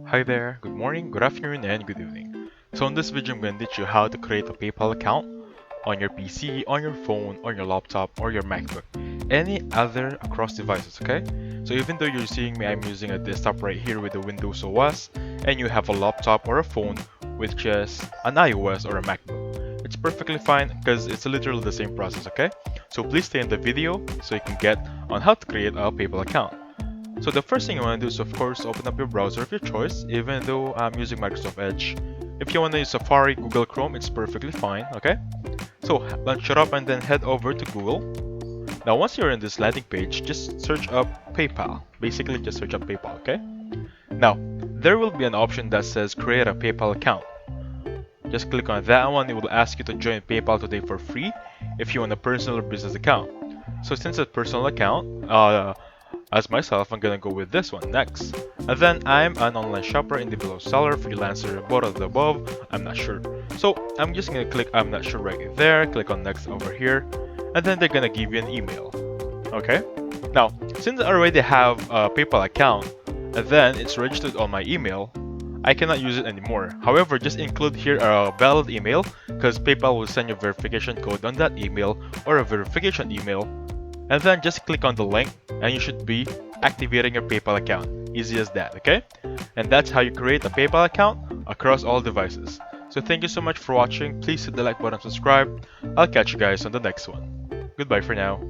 Hi there, good morning, good afternoon, and good evening. So in this video, I'm going to teach you how to create a PayPal account on your PC, on your phone, on your laptop, or your MacBook, any other across devices, okay? So even though you're seeing me, I'm using a desktop right here with the Windows OS, and you have a laptop or a phone with just an iOS or a MacBook. It's perfectly fine because it's literally the same process, okay? So please stay in the video so you can get on how to create a PayPal account. So the first thing you want to do is of course open up your browser of your choice, even though I'm using Microsoft Edge. If you want to use Safari, Google Chrome, it's perfectly fine, okay? So launch it up and then head over to Google. Now once you're in this landing page, just search up PayPal. Basically just search up PayPal, okay? Now, there will be an option that says create a PayPal account. Just click on that one, it will ask you to join PayPal today for free if you want a personal or business account. So since it's a personal account, as myself, I'm gonna go with this one next. And then I'm an online shopper, individual seller, freelancer, both of the above, I'm not sure. So I'm just gonna click I'm not sure right there, click on next over here, and then they're gonna give you an email. Okay? Now, since I already have a PayPal account, and then it's registered on my email, I cannot use it anymore. However, just include here a valid email because PayPal will send you a verification code on that email or a verification email, and then just click on the link and you should be activating your PayPal account. Easy as that, okay? And that's how you create a PayPal account across all devices. So thank you so much for watching. Please hit the like button, subscribe. I'll catch you guys on the next one. Goodbye for now.